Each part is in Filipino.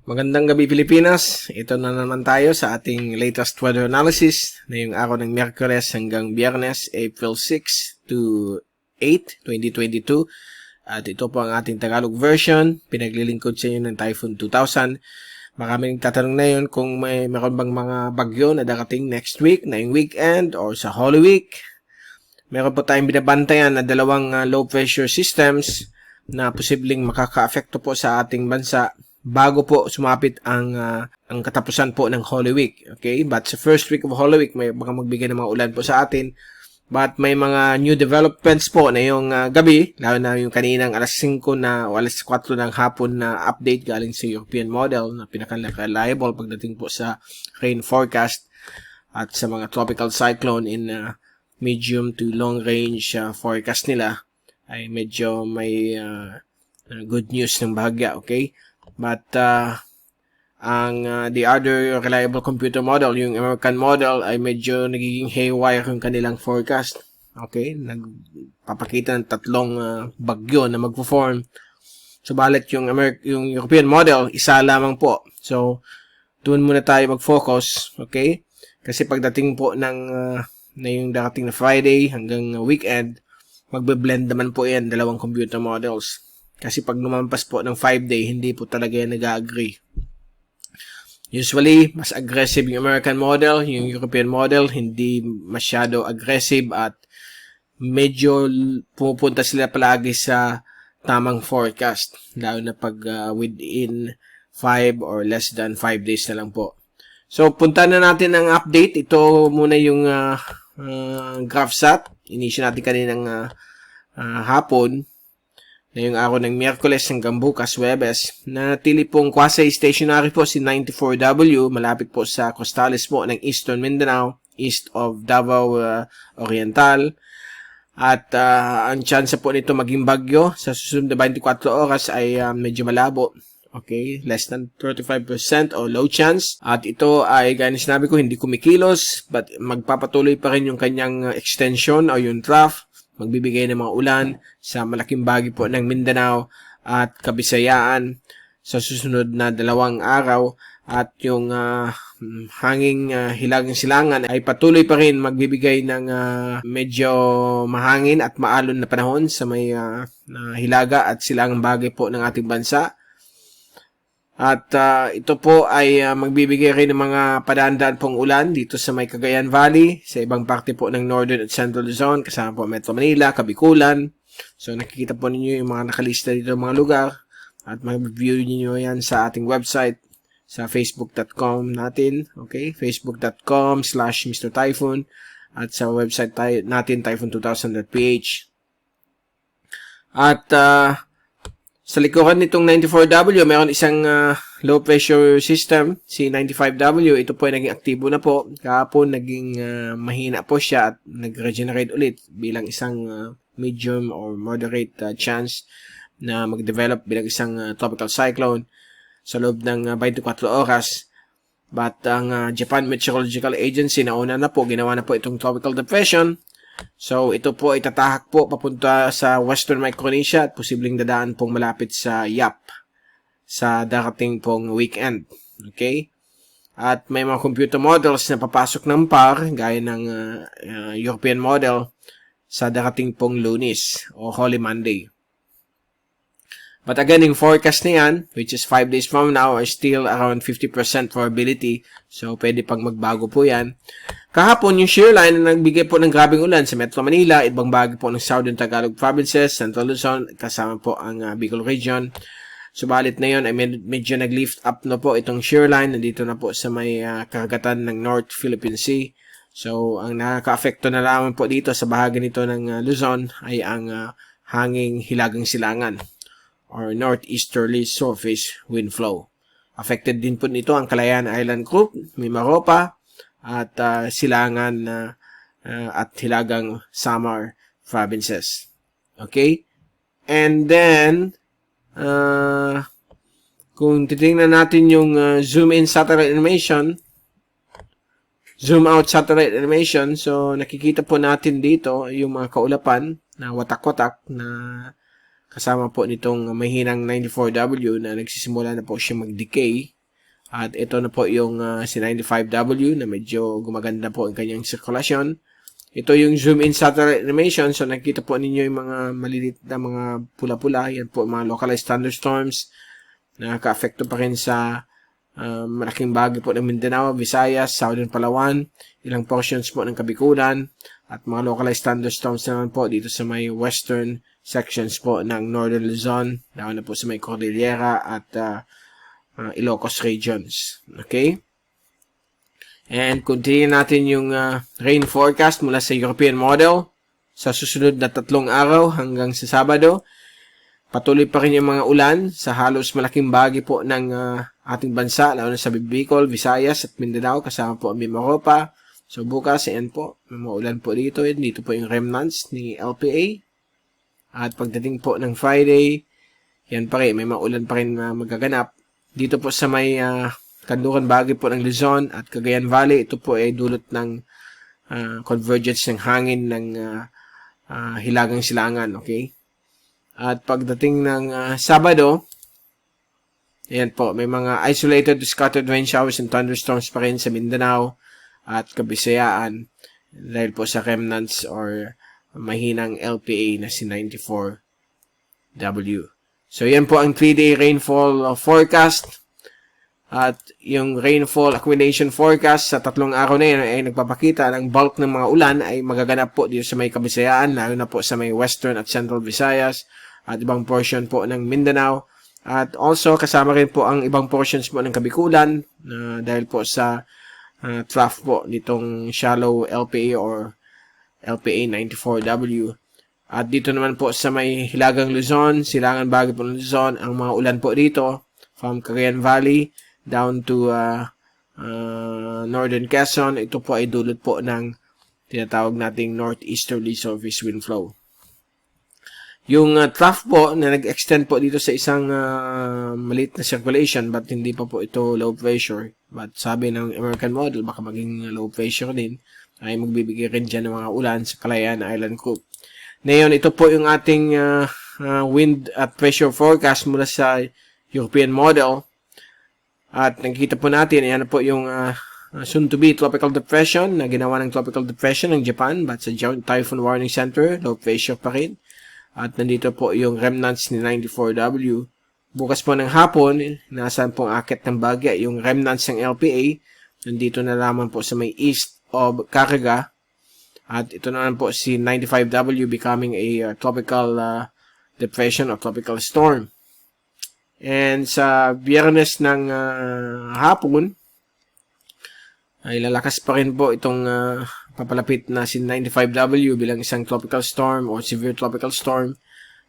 Magandang gabi Pilipinas. Ito na naman tayo sa ating latest weather analysis na yung araw ng Miyerkules hanggang Biyernes, April 6 to 8, 2022. At ito po ang ating Tagalog version. Pinaglilingkod sa inyo ng Typhoon 2000. Maraming tatanong na yun kung meron bang mga bagyo na darating next week, na yung weekend or sa Holy Week. Meron po tayong binabantayan na dalawang low pressure systems na posibleng makaka-apekto po sa ating bansa bago po sumapit ang katapusan po ng Holy Week. Okay? But sa first week of Holy Week, may baka magbigay ng mga ulan po sa atin. But may mga new developments po na yung gabi, lalo na yung kaninang alas 5 na o alas 4 ng hapon na update galing sa European model na pinaka-reliable pagdating po sa rain forecast at sa mga tropical cyclone in medium to long range forecast nila ay medyo may good news ng bahagya. Okay? But the other reliable computer model, yung American model, ay medyo nagiging haywire yung kanilang forecast. Okay? Nagpapakita ng tatlong bagyo na magpo-form. Subalit yung European model, isa lamang po. So, doon muna tayo mag-focus. Okay? Kasi pagdating po ng na yung darating na Friday hanggang weekend, magbe-blend naman po yan, dalawang computer models. Kasi pag lumampas po ng 5-day, hindi po talaga yan nag-agree. Usually, mas aggressive yung American model, yung European model, hindi masyado aggressive at medyo pumupunta sila palagi sa tamang forecast. Lalo na pag within 5 or less than 5 days na lang po. So, punta na natin ang update. Ito muna yung GraphSat. Inisyo natin kaninang hapon na yung araw ng Miyerkules hanggang bukas, Huwebes, na natili pong quasi-stationary po si 94W, malapit po sa costales po ng Eastern Mindanao, east of Davao Oriental. At ang chance po nito maging bagyo sa susunod na 24 oras ay medyo malabo. Okay, less than 35% o low chance. At ito ay, gaya na sinabi ko, hindi kumikilos, but magpapatuloy pa rin yung kanyang extension o yung trough. Magbibigay ng mga ulan sa malaking bahagi po ng Mindanao at Kabisayaan sa susunod na 2 araw. At yung hanging hilagang silangan ay patuloy pa rin magbibigay ng medyo mahangin at maalon na panahon sa may hilaga at silangang bahagi po ng ating bansa. At ito po ay magbibigay rin ng mga padaan-daan pong ulan dito sa may Cagayan Valley, sa ibang parte po ng Northern at Central Luzon, kasama po Metro Manila, Kabikulan. So nakikita po ninyo yung mga nakalista dito mga lugar at mag-view niyo yan sa ating website sa facebook.com natin, okay? facebook.com/Mr. Typhoon at sa website natin typhoon2000.ph. At sa likuran nitong 94W, mayroon isang low pressure system, si 95W. Ito po ay naging aktibo na po. Kahapon naging mahina po siya at nag-regenerate ulit bilang isang medium or moderate chance na mag-develop bilang isang tropical cyclone sa loob ng 24 oras. But ang Japan Meteorological Agency nauna na po, ginawa na po itong tropical depression. So, ito po ay tatahak po papunta sa Western Micronesia at posibleng dadaan pong malapit sa Yap sa darating pong weekend. Okay? At may mga computer models na papasok ng PAR gaya ng European model sa darating pong Lunes o Holy Monday. But again, yung forecast na yan, which is 5 days from now, are still around 50% probability. So, pwede pang magbago po yan. Kahapon, yung shear line na nagbigay po ng grabing ulan sa Metro Manila, ibang bahagi po ng Southern Tagalog Provinces, Central Luzon, kasama po ang Bicol Region. Subalit na yun, ay medyo nag-lift up na po itong shear line. Nandito na po sa may karagatan ng North Philippine Sea. So, ang nakaka-apekto na lamang po dito sa bahagi nito ng Luzon ay ang hanging hilagang silangan or northeasterly surface wind flow. Affected din po nito ang Calayan Island Group, Mimaropa, at Silangan at Hilagang Samar provinces. Okay? And then, kung titingnan natin yung zoom in satellite animation, zoom out satellite animation, so nakikita po natin dito yung mga kaulapan na watak-watak na kasama po nitong mahinang 94W na nagsisimula na po siya mag-decay. At ito na po yung si 95W na medyo gumaganda po ang kanyang sirkulasyon. Ito yung zoom in satellite animation. So, nakikita po ninyo yung mga maliliit na mga pula-pula. Yan po mga localized thunderstorms. Nakaka-affecto pa rin sa malaking bahagi po ng Mindanao, Visayas, Southern Palawan, ilang portions po ng Kabikulan, at mga localized thunderstorms naman po dito sa may western sections po ng Northern Luzon, lalo na po sa may Cordillera at Ilocos regions. Okay? And continue natin yung rain forecast mula sa European model sa susunod na 3 araw hanggang sa Sabado. Patuloy pa rin yung mga ulan sa halos malaking bahagi po ng ating bansa, lalo na sa Bicol, Visayas at Mindanao, kasama po ang Mimaropa. So bukas, ayan po, may mga ulan po dito. Dito po yung remnants ni LPA. At pagdating po ng Friday, yan pa rin, may mga ulan pa rin magaganap. Dito po sa may kanluran bahagi po ng Luzon at Cagayan Valley, ito po ay dulot ng convergence ng hangin ng hilagang silangan, okay? At pagdating ng Sabado, ayan po, may mga isolated scattered rain showers and thunderstorms pa rin sa Mindanao at Kabisayaan dahil po sa remnants or mahinang LPA na si 94W. So, yan po ang 3-day rainfall forecast. At yung rainfall accumulation forecast sa 3 araw na yan ay nagpapakita ng bulk ng mga ulan ay magaganap po dito sa may Kabisayaan, lalo na po sa may western at central Visayas at ibang portion po ng Mindanao. At also kasama rin po ang ibang portions po ng Kabikulan dahil po sa trough po nitong shallow LPA or LPA 94W. At dito naman po sa may Hilagang Luzon, Silangan Bahagi po ng Luzon, ang mga ulan po dito from Cagayan Valley down to Northern Quezon. Ito po ay dulot po ng tinatawag nating northeasterly surface wind flow. Yung trough po na nag-extend po dito sa isang maliit na circulation but hindi pa po ito low pressure. But sabi ng American model, baka maging low pressure din, ay magbibigay rin dyan ng mga ulan sa Kalayaan Island Group. Ngayon, ito po yung ating wind at pressure forecast mula sa European model. At nakikita po natin, ayan po yung soon-to-be tropical depression na ginawa ng tropical depression ng Japan but sa Typhoon Warning Center, low pressure pa rin. At nandito po yung remnants ni 94W. Bukas po ng hapon, nasaan pong akit ng bagya, yung remnants ng LPA. Nandito na lamang po sa may east of Caraga. At ito naman po si 95W becoming a tropical depression or tropical storm. And sa Biyernes ng hapon, ay lalakas pa rin po itong papalapit na si 95W bilang isang tropical storm or severe tropical storm.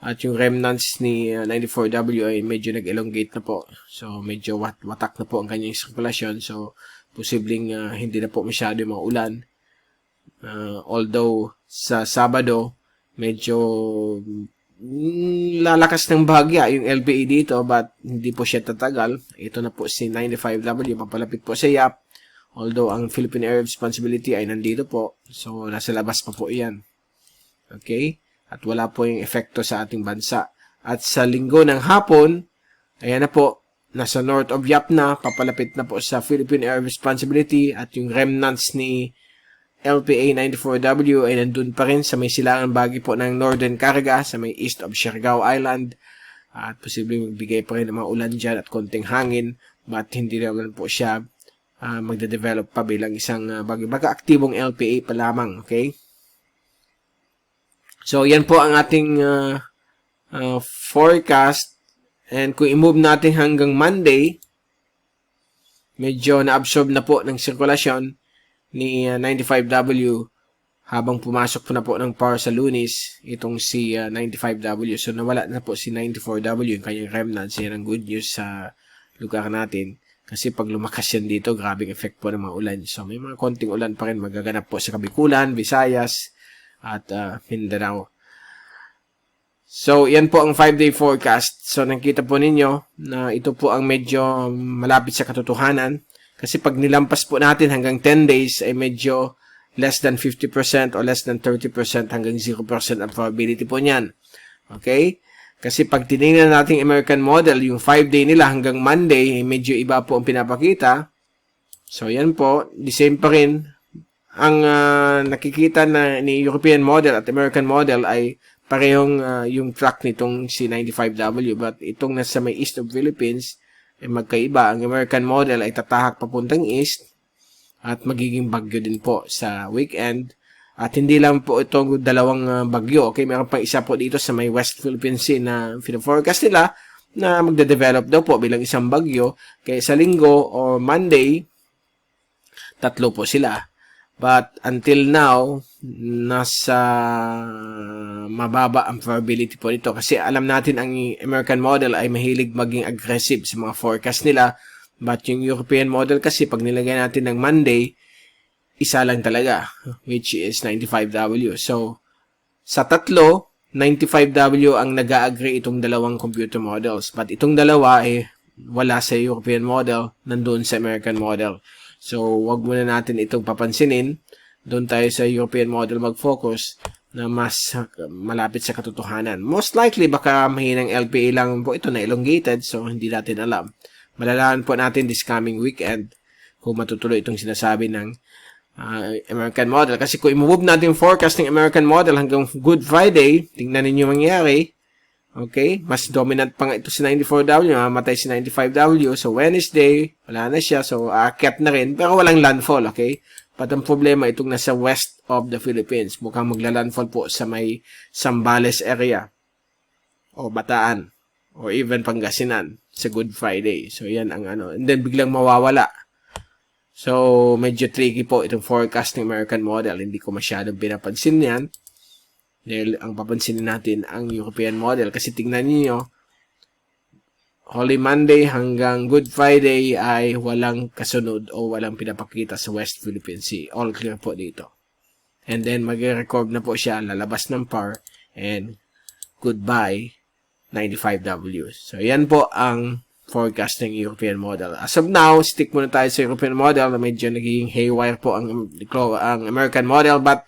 At yung remnants ni 94W ay medyo nag-elongate na po. So, medyo watak na po ang kanyang sirkulasyon. So, posibleng hindi na po masyado yung mga ulan. Although, sa Sabado, medyo lalakas ng bahagya yung LPA dito but hindi po siya tatagal. Ito na po si 95W, papalapit po sa YAP. Although, ang Philippine Air Responsibility ay nandito po. So, nasa labas pa po yan. Okay? At wala po yung epekto sa ating bansa. At sa linggo ng hapon, ayan na po, nasa north of YAP na, papalapit na po sa Philippine Air Responsibility at yung remnants ni LPA 94W ay nandun pa rin sa may silangan bahagi po ng Northern Caraga sa may east of Siargao Island. At posibleng magbigay pa rin ng mga ulan dyan at konting hangin but hindi naman po siya magde-develop pa bilang isang baga-aktibong LPA pa lamang. Okay? So, yan po ang ating forecast. And kung i-move natin hanggang Monday, medyo na-absorb na po ng sirkulasyon ni 95W habang pumasok po na po ng power sa Lunes itong si 95W. So, nawala na po si 94W, yung kanyang remnants. Yan ang good news sa lugar natin. Kasi pag lumakas yan dito, grabing effect po ng mga ulan. So, may mga konting ulan pa rin magaganap po sa Kabikulan, Visayas, at Mindanao. So, yan po ang 5-day forecast. So, nakita po ninyo na ito po ang medyo malapit sa katotohanan. Kasi pag nilampas po natin hanggang 10 days ay medyo less than 50% or less than 30% hanggang 0% ang probability po niyan. Okay? Kasi pag tinignan natin American model, yung 5-day nila hanggang Monday, medyo iba po ang pinapakita. So, yan po. The same pa rin. Ang nakikita na ni European model at American model ay parehong yung track nitong si 95W. But itong nasa may east of Philippines, ay magkaiba. Ang American model ay tatahak papuntang east at magiging bagyo din po sa weekend. At hindi lang po itong dalawang bagyo. Okay, meron pang isa po dito sa may West Philippine Sea na forecast nila na magde-develop daw po bilang isang bagyo. Kaya sa linggo o Monday, 3 po sila. But until now, nasa mababa ang probability po nito. Kasi alam natin ang American model ay mahilig maging aggressive sa mga forecast nila. But yung European model kasi pag nilagay natin ng Monday, isa lang talaga, which is 95W. So, sa 3, 95W ang nag-agree itong dalawang computer models. But itong dalawa ay wala sa European model, nandun sa American model. So, wag muna natin itong papansinin. Doon tayo sa European model mag-focus na mas malapit sa katotohanan. Most likely, baka mahinang LPA lang po ito na elongated, so hindi natin alam. Malalaman po natin this coming weekend kung matutuloy itong sinasabi ng American model. Kasi kung i-move natin yung forecast ng American model hanggang Good Friday, tingnan ninyo mangyari. Okay? Mas dominant pa nga ito si 94W, mamatay si 95W. So, Wednesday, wala na siya. So, aakyat na rin. Pero walang landfall, okay? But ang problema, itong nasa west of the Philippines. Mukhang magla-landfall po sa may Zambales area. O Bataan. O even Pangasinan sa Good Friday. So, yan ang ano. And then, biglang mawawala. So, medyo tricky po itong forecast ng American model. Hindi ko masyadong pinapansin yan. Dahil ang papansinin natin ang European model. Kasi tingnan niyo Holy Monday hanggang Good Friday ay walang kasunod o walang pinapakita sa West Philippine Sea. All clear po dito. And then, mag-record na po siya, lalabas ng PAR, and goodbye, 95W. So, yan po ang forecast ng European model. As of now, stick muna tayo sa European model na medyo nagiging haywire po ang American model. But,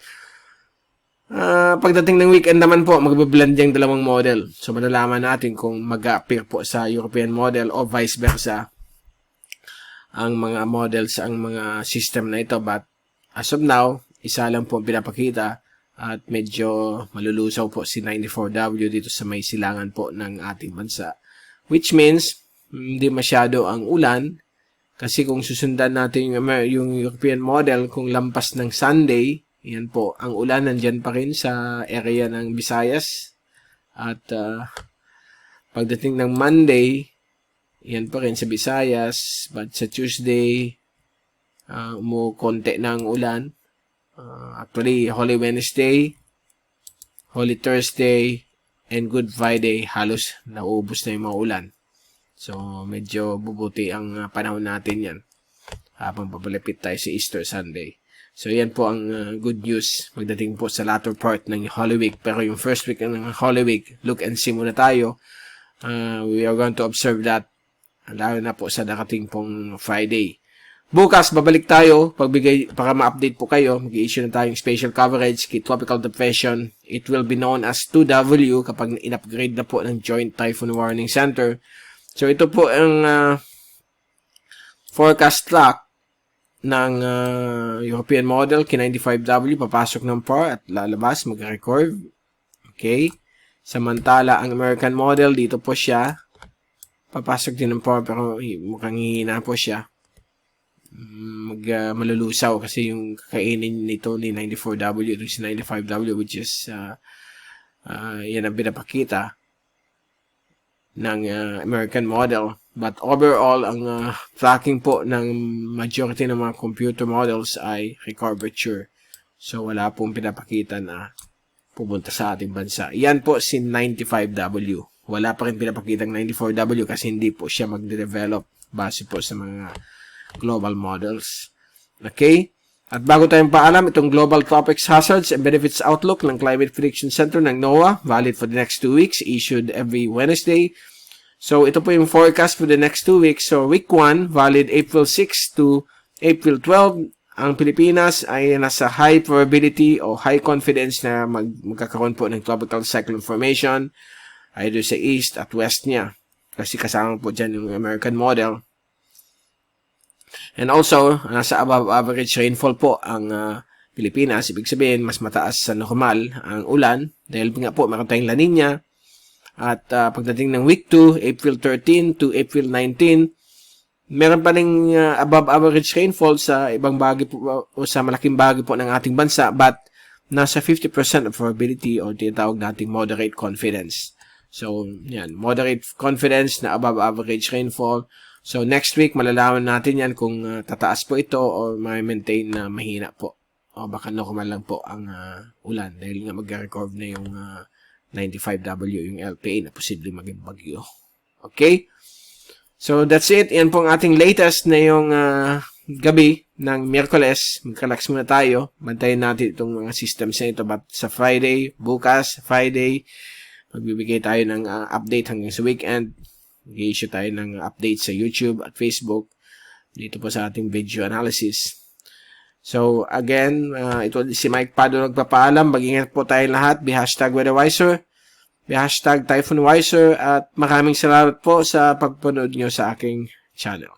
pagdating ng weekend naman po, magbablend yung dalawang model. So, malalaman natin kung mag-appear po sa European model o vice versa ang mga models, ang mga system na ito. But, as of now, isa lang po ang pinapakita at medyo malulusaw po si 94W dito sa may silangan po ng ating bansa. Which means, hindi masyado ang ulan kasi kung susundan natin yung European model, kung lampas ng Sunday, yan po, ang ulan nandyan pa rin sa area ng Visayas. At pagdating ng Monday, yan pa rin sa Visayas. But sa Tuesday, konti na ang ulan. Actually, Holy Wednesday, Holy Thursday, and Good Friday, halos naubos na yung mga ulan. So, medyo bubuti ang panahon natin yan habang papalapit tayo sa Easter Sunday. So, yan po ang good news pagdating po sa latter part ng Holy Week. Pero yung first week ng Holy Week, look and see muna tayo. We are going to observe that lalo na po sa darating pong Friday. Bukas, babalik tayo para ma-update po kayo. Mag-i-issue na tayong special coverage kay Tropical Depression. It will be known as 2W kapag in-upgrade na po ng Joint Typhoon Warning Center. So, ito po ang forecast track ng European model, K95W, papasok ng PAR at lalabas, mag-record. Okay. Samantala, ang American model, dito po siya. Papasok din ng PAR, pero mukhang hihina po siya. Malulusaw kasi yung kakainin nito ni 94W, ito si 95W, which is, yan ang pinapakita ng American model. But overall, ang tracking po ng majority ng mga computer models ay recurvature. So, wala pong pinapakita na pupunta sa ating bansa. Yan po si 95W. Wala pa rin pinapakita ng 94W kasi hindi po siya magde-develop base po sa mga global models. Okay? At bago tayong paalam, itong Global Tropics Hazards and Benefits Outlook ng Climate Prediction Center ng NOAA, valid for the next 2 weeks, issued every Wednesday. So, ito po yung forecast for the next 2 weeks. So, week 1, valid April 6 to April 12. Ang Pilipinas ay nasa high probability o high confidence na magkakaroon po ng tropical cyclone formation. either sa east at west niya. Kasi kasama po dyan yung American model. And also, nasa above average rainfall po ang Pilipinas. Ibig sabihin, mas mataas sa normal ang ulan. Dahil nga po, meron tayong La Nina. At pagdating ng week 2, April 13 to April 19, meron pa rin above average rainfall sa ibang bahagi po, o sa malaking bahagi po ng ating bansa. But, nasa 50% of probability o tinatawag nating moderate confidence. So, yan. Moderate confidence na above average rainfall. So, next week, malalaman natin yan kung tataas po ito o may-maintain na mahina po. O baka normal lang po ang ulan dahil nga mag-record na yung 95W yung LPA na posibleng maging bagyo. Okay? So, that's it. Yan po ang ating latest na yung gabi ng Miyerkules. Mag-relax muna tayo. Bantayin natin itong mga systems na ito. But sa Friday, bukas, Friday, magbibigay tayo ng update hanggang sa weekend. Mag-i-issue tayo ng update sa YouTube at Facebook dito po sa ating video analysis. So, again, ito si Mike Pado nagpapaalam. Mag-ingat po tayo lahat. Be #WeatherWiser. Be #TyphoonWiser. At maraming salamat po sa pagpanood nyo sa aking channel.